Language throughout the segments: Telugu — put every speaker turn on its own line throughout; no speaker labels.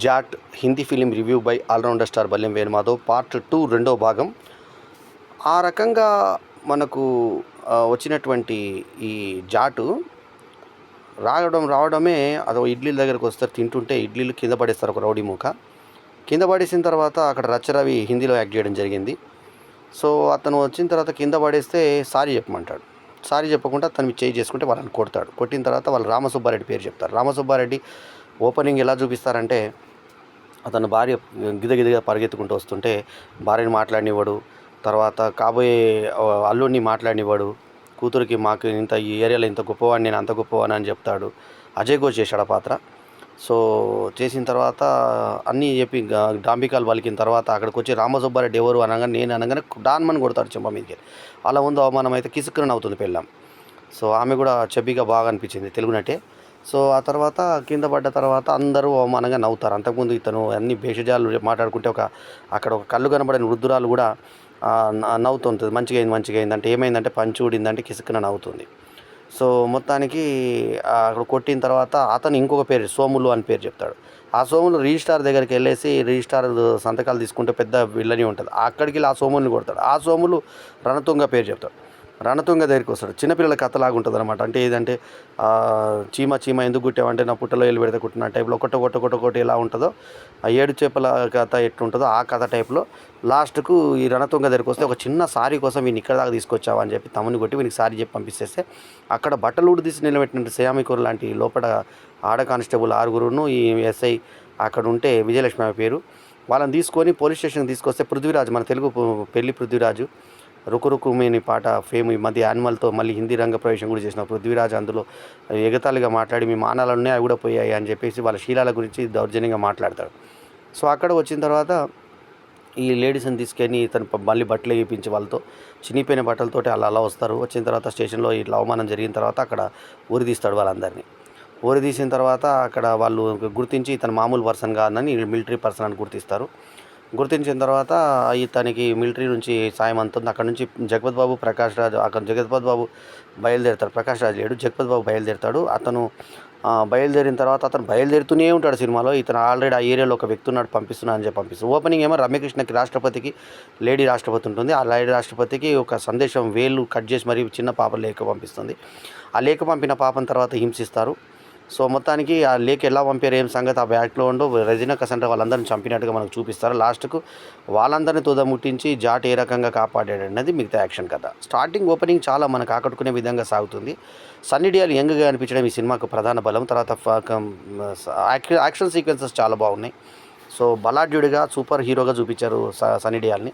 Jat Hindi film review by allrounder star Ballem Venumadhav part 2 రెండో భాగం. ఆ రకంగా మనకు వచ్చినటువంటి ఈ జాటు రావడమే అదో ఇడ్లీల దగ్గరకు వస్తారు. తింటుంటే ఇడ్లీలు కింద పడేస్తారు ఒక రౌడీ మూక. కింద పడేసిన తర్వాత అక్కడ రచ్చరవి హిందీలో యాక్ట్ చేయడం జరిగింది. సో అతను వచ్చిన తర్వాత కింద పడేస్తే సారీ చెప్పమంటాడు. సారీ చెప్పకుండా అతను చేయి చేసుకుంటే వాళ్ళని కొడతాడు. కొట్టిన తర్వాత వాళ్ళు రామసుబ్బారెడ్డి పేరు చెప్తారు. రామసుబ్బారెడ్డి ఓపెనింగ్ ఎలా చూపిస్తారంటే, అతను భార్య గిదగిదిగా పరిగెత్తుకుంటూ వస్తుంటే భార్యని మాట్లాడనివ్వడు, తర్వాత కాబోయే అల్లుడిని మాట్లాడనివ్వడు, కూతురికి మాకు ఇంత ఈ ఏరియాలో ఇంత గొప్పవాడిని, నేను అంత గొప్పవాడిని అని చెప్తాడు. అజయ్ ఘోష్ చేశాడు ఆ పాత్ర. సో చేసిన తర్వాత అన్నీ చెప్పి డాంబికాలు పలికిన తర్వాత అక్కడికి వచ్చి రామసుబ్బారెడ్డి ఎవరు అనగానే, నేను అనగానే డాన్మని కొడతాడు చెంప మీదకి. అలా ఉందో అవమానం అయితే కిసుక్కున అవుతుంది పెళ్ళాం. సో ఆమె కూడా చెబ్బిగా బాగా అనిపించింది తెలుగునటే. సో ఆ తర్వాత కింద పడ్డ తర్వాత అందరూ అవమానంగా నవ్వుతారు. అంతకుముందు ఇతను అన్ని భేషజాలు మాట్లాడుకుంటే అక్కడ ఒక కళ్ళు కనబడిన వృద్ధురాలు కూడా నవ్వుతుంటుంది. మంచిగా అయింది అంటే ఏమైందంటే పంచి ఊడిందంటే కిసుక్కున నవ్వుతుంది. సో మొత్తానికి అక్కడ కొట్టిన తర్వాత అతను ఇంకొక పేరు సోములు అని పేరు చెప్తాడు. ఆ సోములు రిజిస్టార్ దగ్గరికి వెళ్ళేసి రిజిస్టార్ సంతకాలు తీసుకుంటే పెద్ద విల్లని ఉంటుంది. అక్కడికి వెళ్ళి ఆ సోముల్ని కొడతాడు. ఆ సోములు రణతుంగ పేరు చెప్తాడు. రణతుంగ దగ్గరికి వస్తాడు. చిన్నపిల్లల కథలాగా ఉంటుంది అనమాట. అంటే ఏదంటే చీమ ఎందుకు కుట్టావంటే నా పుట్టలో వెళ్ళి పెడితే కుట్టిన టైప్లో ఒకటి ఎలా ఉంటుందో, ఆ 7 చేపల కథ ఎట్లుంటుందో ఆ కథ టైప్లో లాస్ట్కు ఈ రణతుంగ దగ్గరికి వస్తే ఒక చిన్న సారీ కోసం వీని ఇక్కడ దాకా తీసుకొచ్చావా అని చెప్పి తమ్ముని కొట్టి వీనికి సారీ చెప్పి పంపిస్తేస్తే అక్కడ బట్టలు తీసి నిలబెట్టినట్టు శ్యామికూర్ లాంటి లోపల ఆడ కానిస్టేబుల్ 6గురును ఈ ఎస్ఐ అక్కడ ఉంటే విజయలక్ష్మి ఆమె పేరు, వాళ్ళని తీసుకొని పోలీస్ స్టేషన్కి తీసుకొస్తే పృథ్వీరాజ్, మన తెలుగు పెళ్లి పృథ్వీరాజు, రుకురుకుమేని పాట ఫేమ్ ఈ మధ్య యానిమల్తో మళ్ళీ హిందీ రంగ ప్రవేశం కూడా చేసిన పృథ్వీరాజ్ అందులో ఎగతాళిగా మాట్లాడి మీ మానాలన్నీ అవి కూడా పోయాయి అని చెప్పేసి వాళ్ళ శీలాల గురించి దౌర్జన్యంగా మాట్లాడతాడు. సో అక్కడ వచ్చిన తర్వాత ఈ లేడీస్ని తీసుకొని ఇతను మళ్ళీ బట్టలు వేయించి వాళ్ళతో చినిపోయిన బట్టలతోటి అలా వస్తారు. వచ్చిన తర్వాత స్టేషన్లో ఇట్లా అవమానం జరిగిన తర్వాత అక్కడ ఊరిదీస్తాడు వాళ్ళందరినీ. ఊరిదీసిన తర్వాత అక్కడ వాళ్ళు గుర్తించి ఇతను మామూలు పర్సన్ కాదని మిలిటరీ పర్సన్ అని గుర్తించిన తర్వాత ఇతనికి మిలిటరీ నుంచి సాయం అందుతుంది. అక్కడ నుంచి జగపత్ బాబు, ప్రకాష్ రాజ్, అక్కడ జగపత్ బాబు బయలుదేరుతాడు. ప్రకాష్ రాజ్ లేడు, జగపత్ బాబు బయలుదేరుతాడు. అతను బయలుదేరిన తర్వాత అతను బయలుదేరుతూనే ఉంటాడు సినిమాలో. ఇతను ఆల్రెడీ ఆ ఏరియాలో ఒక వ్యక్తి ఉన్నాడు పంపిస్తున్నా అని చెప్పి పంపిస్తాడు. ఓపెనింగ్ ఏమో రమ్యకృష్ణకి రాష్ట్రపతికి లేడీ రాష్ట్రపతి ఉంటుంది. ఆ లేడీ రాష్ట్రపతికి ఒక సందేశం వేలు కట్ చేసి మరీ చిన్న పాప లేఖ పంపిస్తుంది. ఆ లేఖ పంపిన పాపం తర్వాత హింసిస్తారు. సో మొత్తానికి ఆ లేఖ ఎలా పంపారు ఏం సంగతి ఆ బ్యాట్లో ఉండు రెజినా కసండ్రా వాళ్ళందరిని చంపినట్టుగా మనకు చూపిస్తారు. లాస్ట్కు వాళ్ళందరినీ తుదముట్టించి జాట్ ఏ రకంగా కాపాడాడు అన్నది మిగతా యాక్షన్ కథ. స్టార్టింగ్ ఓపెనింగ్ చాలా మనకు ఆకట్టుకునే విధంగా సాగుతుంది. సన్నీ డియోల్ యంగ్గా అనిపించడం ఈ సినిమాకు ప్రధాన బలం. తర్వాత యాక్షన్ సీక్వెన్సెస్ చాలా బాగున్నాయి. సో బలాఢ్యుడిగా సూపర్ హీరోగా చూపించారు సన్నీ డియోల్ని.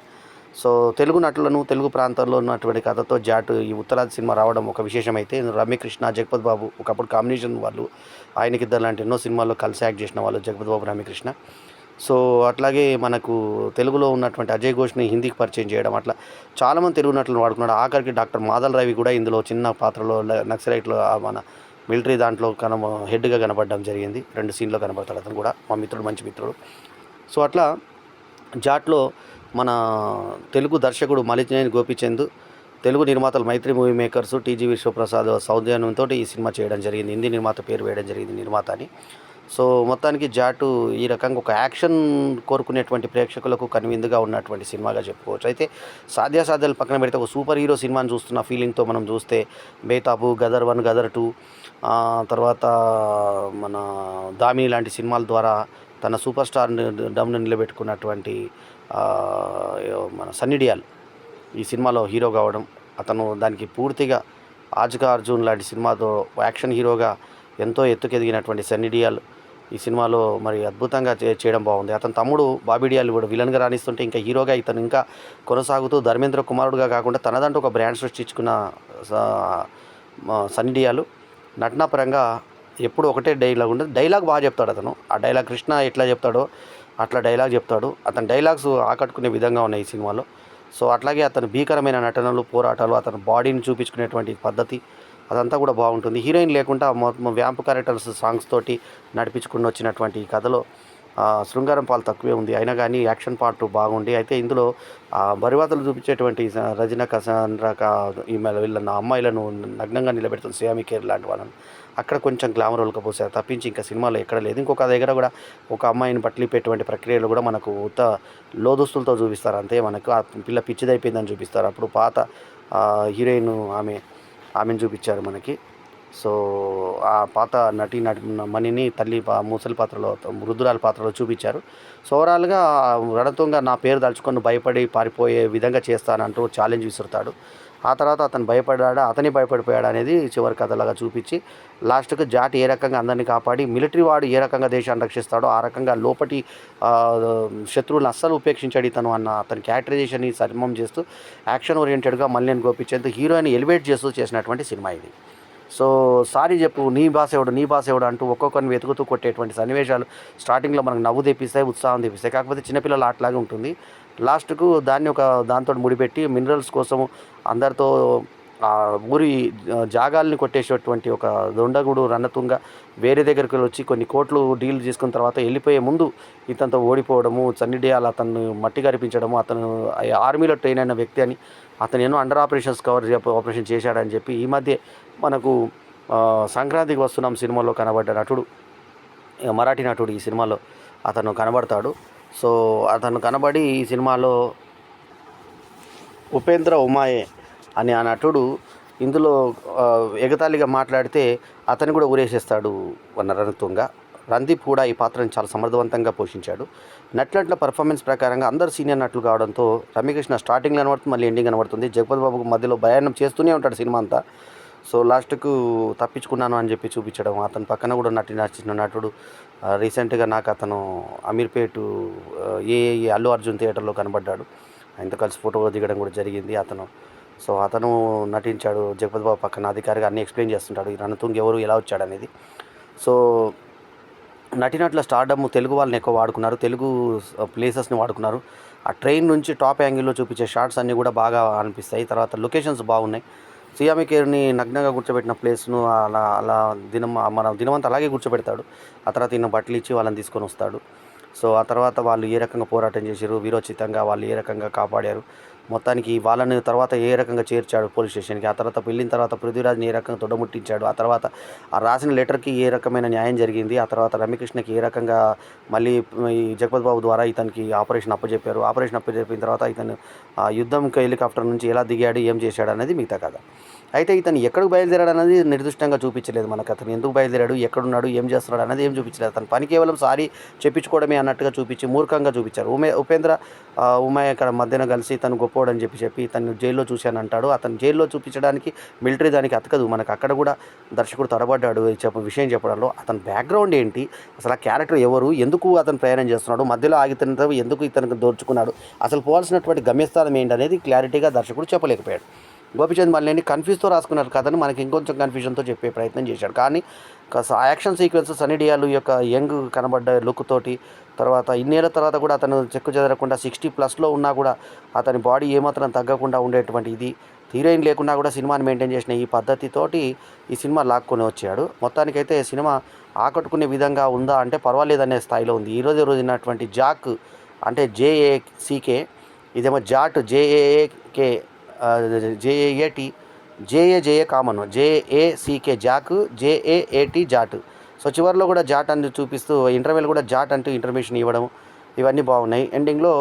సో తెలుగు నటులను తెలుగు ప్రాంతంలో ఉన్నటువంటి కథతో జాటు ఈ ఉత్తరాది సినిమా రావడం ఒక విశేషమైతే, రమ్యకృష్ణ, జగపత్ బాబు ఒకప్పుడు కాంబినేషన్ వాళ్ళు, ఆయనకిద్దరు లాంటి ఎన్నో సినిమాల్లో కలిసి యాక్ట్ చేసిన వాళ్ళు జగపత్ బాబు, రమ్యకృష్ణ. సో అట్లాగే మనకు తెలుగులో ఉన్నటువంటి అజయ్ ఘోష్ని హిందీకి పరిచయం చేయడం, అట్లా చాలామంది తెలుగు నటులను వాడుకున్నాడు. ఆఖరికి డాక్టర్ మాదల్ రవి కూడా ఇందులో చిన్న పాత్రలో నక్సలైట్లో మన మిలిటరీ దాంట్లో హెడ్గా కనబడడం జరిగింది. 2 సీన్లో కనబడతాడు అతను కూడా, మా మిత్రుడు, మంచి మిత్రుడు. సో అట్లా జాట్లో మన తెలుగు దర్శకుడు మలినేని గోపీచంద్, తెలుగు నిర్మాతలు మైత్రి మూవీ మేకర్స్, టీజీ విశ్వప్రసాద్ సౌజన్యంతో ఈ సినిమా చేయడం జరిగింది. హిందీ నిర్మాత పేరు వేయడం జరిగింది నిర్మాత అని. సో మొత్తానికి జాటు ఈ రకంగా ఒక యాక్షన్ కోరుకునేటువంటి ప్రేక్షకులకు కనువిందుగా ఉన్నటువంటి సినిమాగా చెప్పుకోవచ్చు. అయితే సాధ్యాసాధ్యాలు పక్కన పెడితే ఒక సూపర్ హీరో సినిమాని చూస్తున్న ఫీలింగ్తో మనం చూస్తే బేతాబు, గదర్ 1, గదర్ 2, తర్వాత మన దామిని లాంటి సినిమాల ద్వారా తన సూపర్ స్టార్ డమ్ను నిలబెట్టుకున్నటువంటి మన సన్నీ డియోల్ ఈ సినిమాలో హీరో కావడం, అతను దానికి పూర్తిగా ఆజ్కా అర్జున్ లాంటి సినిమాతో యాక్షన్ హీరోగా ఎంతో ఎత్తుకెదిగినటువంటి సన్నీ డియోల్ ఈ సినిమాలో మరి అద్భుతంగా చేయడం బాగుంది. అతని తమ్ముడు బాబీ డియోల్ కూడా విలన్గా రాణిస్తుంటే ఇంకా హీరోగా ఇతను ఇంకా కొనసాగుతూ ధర్మేంద్ర కుమారుడుగా కాకుండా తనదంటూ ఒక బ్రాండ్ సృష్టించుకున్న సన్నీ డియోల్ నటనాపరంగా ఎప్పుడు ఒకటే డైలాగ్ ఉండదు. డైలాగ్ బాగా చెప్తాడు అతను. ఆ డైలాగ్ కృష్ణ ఎట్లా చెప్తాడో అట్లా డైలాగ్ చెప్తాడు. అతని డైలాగ్స్ ఆకట్టుకునే విధంగా ఉన్నాయి ఈ సినిమాలో. సో అట్లాగే అతని భీకరమైన నటనలు, పోరాటాలు, అతని బాడీని చూపించుకునేటువంటి పద్ధతి అదంతా కూడా బాగుంటుంది. హీరోయిన్ లేకుండా మొత్తం వ్యాంప్ క్యారెక్టర్స్ సాంగ్స్ తోటి నడిపించుకుని వచ్చినటువంటి ఈ కథలో శృంగారం పాలు తక్కువే ఉంది. అయినా కానీ యాక్షన్ పార్ట్ బాగుండి, అయితే ఇందులో బరివాతలు చూపించేటువంటి రజినా కసండ్రా వీళ్ళ అమ్మాయిలను నగ్నంగా నిలబెడుతుంది శ్యామి కేర్ లాంటి వాళ్ళని. అక్కడ కొంచెం గ్లామర్ ఒలకపోసారు తప్పించి ఇంకా సినిమాలో ఎక్కడ లేదు. ఇంకొక దగ్గర కూడా ఒక అమ్మాయిని బట్టలిప్పేటువంటి ప్రక్రియలో కూడా మనకు లోదుస్తులతో చూపిస్తారు అంతే. మనకు ఆ పిల్ల పిచ్చిదైపోయిందని చూపిస్తారు. అప్పుడు పాత హీరోయిన్ ఆమెను చూపించారు మనకి. సో ఆ పాత మణిని తల్లి ముసలి పాత్రలో, వృద్ధురాలి పాత్రలో చూపించారు. సో ఓవరాల్గా రణతుంగ నా పేరు తలుచుకొని భయపడి పారిపోయే విధంగా చేస్తానంటూ ఛాలెంజ్ విసురుతాడు. ఆ తర్వాత అతను అతని భయపడిపోయాడు అనేది చివరి కథలాగా చూపించి లాస్ట్కు జాట్ ఏ రకంగా అందరినీ కాపాడి మిలిటరీ వాడు ఏ రకంగా దేశాన్ని రక్షిస్తాడో ఆ రకంగా లోపటి శత్రువులను అస్సలు ఉపేక్షించాడు ఇతను అన్న అతని క్యారెక్టరైజేషన్ని సర్మం చేస్తూ యాక్షన్ ఓరియంటెడ్గా మళ్ళీ గోపించేందుకు హీరోయిన్ ఎలివేట్ చేస్తూ చేసినటువంటి సినిమా ఇది. సో సారీ చెప్పు, నీ భాష ఎవడు అంటూ ఒక్కొక్కరిని వెతుకుతూ కొట్టేటువంటి సన్నివేశాలు స్టార్టింగ్లో మనకు నవ్వు తెప్పిస్తాయి, ఉత్సాహం తెప్పిస్తాయి. కాకపోతే చిన్నపిల్లల ఆటలాగా ఉంటుంది. లాస్ట్కు దాంతో ముడిపెట్టి మినరల్స్ కోసం అందరితో ఊరి జాగాల్ని కొట్టేసేటువంటి ఒక దొండగుడు రణతుంగ వేరే దగ్గరికి వచ్చి కొన్ని కోట్లు డీల్ చేసుకున్న తర్వాత వెళ్ళిపోయే ముందు ఇతనితో ఓడిపోవడము, సన్నీ డియోల్ అతను మట్టి కరిపించడము, అతను ఆర్మీలో ట్రైన్ అయిన వ్యక్తి అని, అతను ఎన్నో అండర్ ఆపరేషన్ చేశాడని చెప్పి ఈ మధ్య మనకు సంక్రాంతికి వస్తున్నాం సినిమాలో కనబడ్డ నటుడు, మరాఠీ నటుడు ఈ సినిమాలో అతను కనబడతాడు. సో అతను కనబడి ఈ సినిమాలో ఉపేంద్ర ఉమాయే అనే ఆ నటుడు ఇందులో ఎగతాళిగా మాట్లాడితే అతను కూడా ఊరేసేస్తాడు రణతుంగ. రణదీప్ కూడా ఈ పాత్రను చాలా సమర్థవంతంగా పోషించాడు. నటుల పర్ఫార్మెన్స్ ప్రకారంగా అందరు సీనియర్ నటులు కావడంతో రమ్యకృష్ణ స్టార్టింగ్ కనబడుతుంది, మళ్ళీ ఎండింగ్ కనబడుతుంది. జగపతి బాబుకు మధ్యలో ప్రయాణం చేస్తూనే ఉంటాడు సినిమా అంతా. సో లాస్ట్కు తప్పించుకున్నాను అని చెప్పి చూపించడం. అతని పక్కన కూడా నటించిన నటుడు రీసెంట్గా నాకు అతను అమీర్పేట్ అల్లు అర్జున్ థియేటర్లో కనబడ్డాడు. ఆయనతో కలిసి ఫోటో దిగడం కూడా జరిగింది అతను. సో అతను నటించాడు జగపతి బాబు పక్కన అధికారిగా అన్నీ ఎక్స్ప్లెయిన్ చేస్తుంటాడు ఈ రణతుంగ ఎవరు ఎలా వచ్చాడు అనేది. సో నటినట్ల స్టార్డమ్ తెలుగు వాళ్ళని ఎక్కువ వాడుకున్నారు, తెలుగు ప్లేసెస్ని వాడుకున్నారు. ఆ ట్రైన్ నుంచి టాప్ యాంగిల్లో చూపించే షార్ట్స్ అన్నీ కూడా బాగా అనిపిస్తాయి. తర్వాత లొకేషన్స్ బాగున్నాయి. సియామి కేర్ని నగ్నంగా కూర్చోబెట్టిన ప్లేస్ను అలా మన దినమంతా అలాగే కూర్చోబెడతాడు. ఆ తర్వాత ఈయన బట్టలు ఇచ్చి వాళ్ళని తీసుకొని వస్తాడు. సో ఆ తర్వాత వాళ్ళు ఏ రకంగా పోరాటం చేశారు, వీరోచితంగా వాళ్ళు ఏ రకంగా కాపాడారు, మొత్తానికి వాళ్ళని తర్వాత ఏ రకంగా చేర్చాడు పోలీస్ స్టేషన్కి, ఆ తర్వాత వెళ్ళిన తర్వాత పృథ్వీరాజ్ని ఏ రకంగా తొడముట్టించాడు, ఆ తర్వాత ఆ రాసిన లెటర్కి ఏ రకమైన న్యాయం జరిగింది, ఆ తర్వాత రమ్యకృష్ణకి ఏ రకంగా మళ్ళీ ఈ జగపతి బాబు ద్వారా ఇతనికి ఆపరేషన్ అప్పచెప్పారు, ఆపరేషన్ అప్పచెప్పిన తర్వాత ఇతను యుద్ధంకి హెలికాప్టర్ నుంచి ఎలా దిగాడు, ఏం చేశాడు అనేది మిగతా కథ. అయితే ఇతను ఎక్కడికి బయలుదేరాడు అనేది నిర్దిష్టంగా చూపించలేదు మనకు. అతను ఎందుకు బయలుదేరాడు, ఎక్కడున్నాడు, ఏం చేస్తున్నాడు అనేది ఏం చూపించలేదు. అతను పని కేవలం సారీ చెప్పించుకోవడమే అన్నట్టుగా చూపించి మూర్ఖంగా చూపించారు. ఉపేంద్ర ఉమాయ్ అక్కడ మధ్యన కలిసి తను గొప్పవాడని చెప్పి తను జైల్లో చూశాను అంటాడు. అతను జైల్లో చూపించడానికి మిలిటరీ దానికి అతకదు. మనకు అక్కడ కూడా దర్శకుడు తడబడ్డాడు విషయం చెప్పడంలో. అతని బ్యాక్గ్రౌండ్ ఏంటి, అసలు ఆ క్యారెక్టర్ ఎవరు, ఎందుకు అతను ప్రయాణం చేస్తున్నాడు, మధ్యలో ఆగితే ఎందుకు ఇతనికి దోచుకున్నాడు, అసలు పోవాల్సినటువంటి గమ్యస్థానం ఏంటి అనేది క్లారిటీగా దర్శకుడు చెప్పలేకపోయాడు. గోపిచంద్ మల్లేని కన్ఫ్యూజ్తో రాసుకున్నారు కథను మనకి ఇంకొంచెం కన్ఫ్యూజన్తో చెప్పే ప్రయత్నం చేశాడు. కానీ యాక్షన్ సీక్వెన్స్ సన్నీ డియోల్ యొక్క యంగ్ కనబడ్డ లుక్ తోటి, తర్వాత ఇన్నేళ్ల తర్వాత కూడా అతను చెక్కు చెదరకుండా 60+ ఉన్నా కూడా అతని బాడీ ఏమాత్రం తగ్గకుండా ఉండేటువంటి ఇది, హీరోయిన్ లేకున్నా కూడా సినిమాని మెయింటైన్ చేసిన ఈ పద్ధతితోటి ఈ సినిమా లాక్కొని వచ్చాడు. మొత్తానికైతే సినిమా ఆకట్టుకునే విధంగా ఉందా అంటే పర్వాలేదనే స్థాయిలో ఉంది. ఈరోజు ఉన్నటువంటి జాక్ అంటే JACK, ఇదేమో Jaat JAAK JAT common, JACK Jack, JAAT Jaat. So చివరిలో కూడా జాట్ అని చూపిస్తూ ఇంటర్వెల్ కూడా జాట్ అంటూ ఇన్ఫర్మేషన్ ఇవ్వడం, ఇవన్నీ బాగున్నాయి. ఎండింగ్లో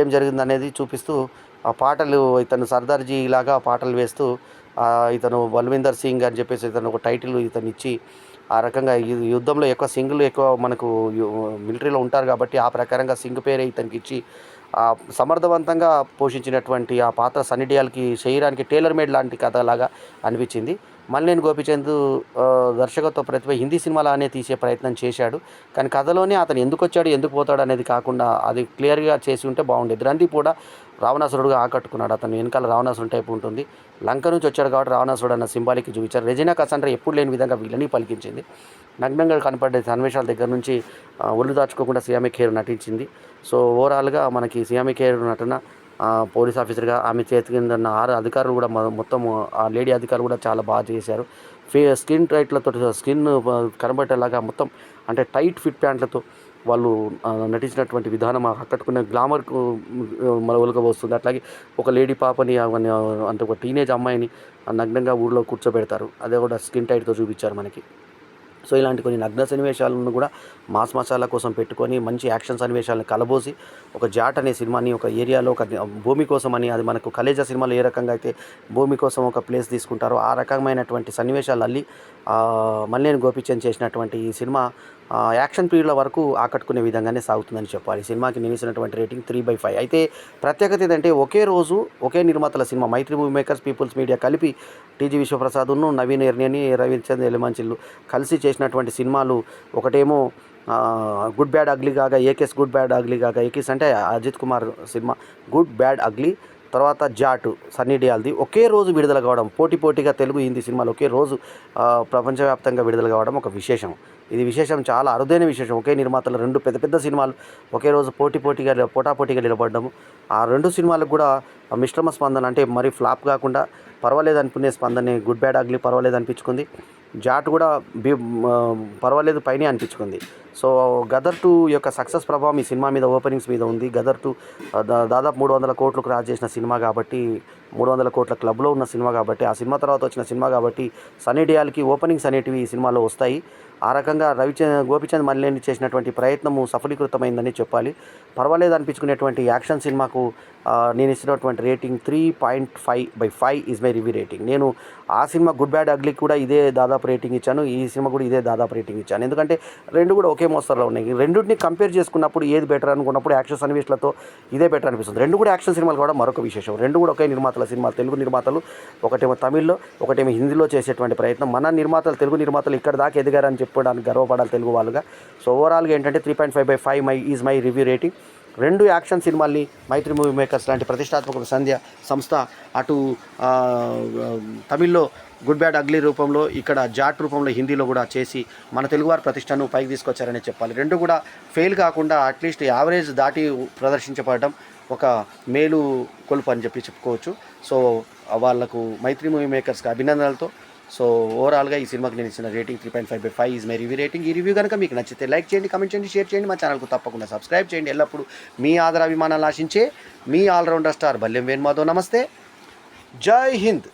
ఏం జరిగిందనేది చూపిస్తూ ఆ పాటలు ఇతను సర్దార్జీ లాగా పాటలు వేస్తూ ఇతను బల్విందర్ సింగ్ అని చెప్పేసి ఇతను ఒక టైటిల్ ఇతను ఇచ్చి ఆ రకంగా యుద్ధంలో ఎక్కువ మనకు మిలిటరీలో ఉంటారు కాబట్టి ఆ ప్రకారంగా సింగ్ పేరే ఇతనికి ఇచ్చి సమర్థవంతంగా పోషించినటువంటి ఆ పాత్ర సన్నీ డియోల్కి శరీరానికి టైలర్ మేడ్ లాంటి కథలాగా అనిపించింది. మల్లేని గోపిచంద్ దర్శకత్వ ప్రతిభ హిందీ సినిమాలానే తీసే ప్రయత్నం చేశాడు. కానీ కథలోనే అతను ఎందుకు వచ్చాడు, ఎందుకు పోతాడు అనేది కాకుండా అది క్లియర్గా చేసి ఉంటే బాగుండేది. రణదీప్ కూడా రావణాసురుడుగా ఆకట్టుకున్నాడు. అతను వెనకాల రావణాసురుడు టైపు ఉంటుంది. లంక నుంచి వచ్చాడు కాబట్టి రావణాసురుడు అన్న సింబాలిక్ చూపించారు. రెజినా కసాండ్రా ఎప్పుడు లేని విధంగా వీళ్ళని పలికించింది. నగ్నంగా కనపడే సన్నివేశాల దగ్గర నుంచి ఒళ్ళు దాచుకోకుండా సియామి ఖేర్ నటించింది. సో ఓవరాల్గా మనకి సియామి ఖేర్ నటన, పోలీస్ ఆఫీసర్గా ఆమె చేతి కింద ఉన్న 6 అధికారులు కూడా మొత్తం ఆ లేడీ అధికారులు కూడా చాలా బాగా చేశారు. స్కిన్ టైట్లతో స్కిన్ కనబట్టేలాగా మొత్తం అంటే టైట్ ఫిట్ ప్యాంట్లతో వాళ్ళు నటించినటువంటి విధానం ఆకట్టుకునే గ్లామర్కు మన ఒలకబోస్తుంది. అట్లాగే ఒక లేడీ పాపని అంటే ఒక టీనేజ్ అమ్మాయిని నగ్నంగా ఊళ్ళో కూర్చోబెడతారు. అదే కూడా స్కిన్ టైట్తో చూపించారు మనకి. సో ఇలాంటి కొన్ని నగ్న సన్నివేశాలను కూడా మాస్ మసాలా కోసం పెట్టుకొని మంచి యాక్షన్ సన్నివేశాలను కలబోసి ఒక జాట్ అనే సినిమాని ఒక ఏరియాలో ఒక భూమి కోసం అని, అది మనకు కలేజా సినిమాలో ఏ రకంగా అయితే భూమి కోసం ఒక ప్లేస్ తీసుకుంటారో ఆ రకమైనటువంటి సన్నివేశాలు అల్లి మల్లేని గోపీచంద్ చేసినటువంటి ఈ సినిమా యాక్షన్ పీరియడ్ల వరకు ఆకట్టుకునే విధంగానే సాగుతుందని చెప్పాలి. ఈ సినిమాకి నేను ఇచ్చినటువంటి రేటింగ్ 3/5. అయితే ప్రత్యేకత ఏంటంటే ఒకే రోజు ఒకే నిర్మాతల సినిమా మైత్రి మూవీ మేకర్స్, పీపుల్స్ మీడియా కలిపి టీజీ విశ్వప్రసాద్ను, నవీన్ ఎర్నేని, రవిచంద్ ఎలిమంచిల్లు కలిసి చేసినటువంటి సినిమాలు. ఒకటేమో గుడ్ బ్యాడ్ అగ్లీ కాగా ఏకేస్ గుడ్ బ్యాడ్ అగ్లీ కాగా, ఏకేస్ అంటే అజిత్ కుమార్ సినిమా, గుడ్ బ్యాడ్ అగ్లీ, తర్వాత జాటు సన్నీ డియాల్ది ఒకే రోజు విడుదల కావడం, పోటీగా తెలుగు హిందీ సినిమాలు ఒకే రోజు ప్రపంచవ్యాప్తంగా విడుదల కావడం ఒక విశేషం. ఇది విశేషం, చాలా అరుదైన విశేషం. ఒకే నిర్మాతలు రెండు పెద్ద సినిమాలు ఒకే రోజు పోటాపోటీగా నిలబడ్డము. ఆ రెండు సినిమాలకు కూడా మిశ్రమ స్పందన, అంటే మరి ఫ్లాప్ కాకుండా పర్వాలేదు అనుకునే స్పందనే. గుడ్ బ్యాడ్ అగ్లీ పర్వాలేదు అనిపించుకుంది, జాట్ కూడా పర్వాలేదు పైనే అనిపించుకుంది. సో గదర్ 2 యొక్క సక్సెస్ ప్రభావం ఈ సినిమా మీద, ఓపెనింగ్స్ మీద ఉంది. గదర్ 2 దాదాపు 300 కోట్లు క్రాస్ చేసిన సినిమా కాబట్టి, 300 కోట్ల క్లబ్లో ఉన్న సినిమా కాబట్టి, ఆ సినిమా తర్వాత వచ్చిన సినిమా కాబట్టి సన్నీ డియాల్కి ఓపెనింగ్స్ అనేటివి ఈ సినిమాలో వస్తాయి. ఆ రకంగా గోపీచంద్ మల్లేని చేసినటువంటి ప్రయత్నము సఫలీకృతమైందని చెప్పాలి. పర్వాలేదు అనిపించుకునేటువంటి యాక్షన్ సినిమాకు నేను ఇచ్చినటువంటి rating 3.5/5 is my review rating. నేను ఆ సినిమా గుడ్ బ్యాడ్ అగ్లీ కూడా ఇదే దాదాపు రేటింగ్ ఇచ్చాను, ఈ సినిమా కూడా ఇదే దాదాపు రేటింగ్ ఇచ్చాను. ఎందుకంటే రెండు కూడా ఒకే మోస్తరులో ఉన్నాయి. రెండింటిని కంపేర్ చేసుకున్నప్పుడు ఏది బెటర్ అనుకున్నప్పుడు యాక్షన్ సన్నివేశాలతో ఇదే బెటర్ అనిపిస్తుంది. రెండు కూడా యాక్షన్ సినిమాలు కూడా మరొక విశేషం. రెండు కూడా ఒకే నిర్మాతల సినిమాలు, తెలుగు నిర్మాతలు. ఒకటేమో తమిళ్లో, ఒకటేమో హిందీలో చేసేటువంటి ప్రయత్నం. మన నిర్మాతలు, తెలుగు నిర్మాతలు ఇక్కడ దాకా ఎదిగారని చెప్పడానికి గర్వపడాలి తెలుగు వాళ్ళుగా. సో ఓవరాల్గా ఏంటంటే 3.5/5 ఈజ్ మై రివ్యూ రేటింగ్. రెండు యాక్షన్ సినిమాల్ని మైత్రి మూవీ మేకర్స్ లాంటి ప్రతిష్టాత్మక సంస్థ అటు తమిళ్లో గుడ్ బ్యాడ్ అగ్లీ రూపంలో, ఇక్కడ జాట్ రూపంలో హిందీలో కూడా చేసి మన తెలుగువారి ప్రతిష్టను పైకి తీసుకొచ్చారనే చెప్పాలి. రెండు కూడా ఫెయిల్ కాకుండా అట్లీస్ట్ యావరేజ్ దాటి ప్రదర్శించబడడం ఒక మేలు కొలుపు అని చెప్పుకోవచ్చు. సో వాళ్లకు మైత్రి మూవీ మేకర్స్కి అభినందనలతో. సో ఓవరాల్గా ఈ సినిమాకి నేను ఇచ్చిన rating 3.5/5 is my review rating. ఈ రివ్యూ కనుక మీకు నచ్చితే లైక్ చేయండి, కమెంట్ చేయండి, షేర్ చేయండి. మా ఛానల్కు తప్పకుండా సబ్స్క్రైబ్ చేయండి. ఎల్లప్పుడూ మీ ఆదరాభిమానాలు ఆశించే మీ ఆల్రౌండర్ స్టార్ బల్లెం వేణుమాధవ్. నమస్తే, జై హింద్.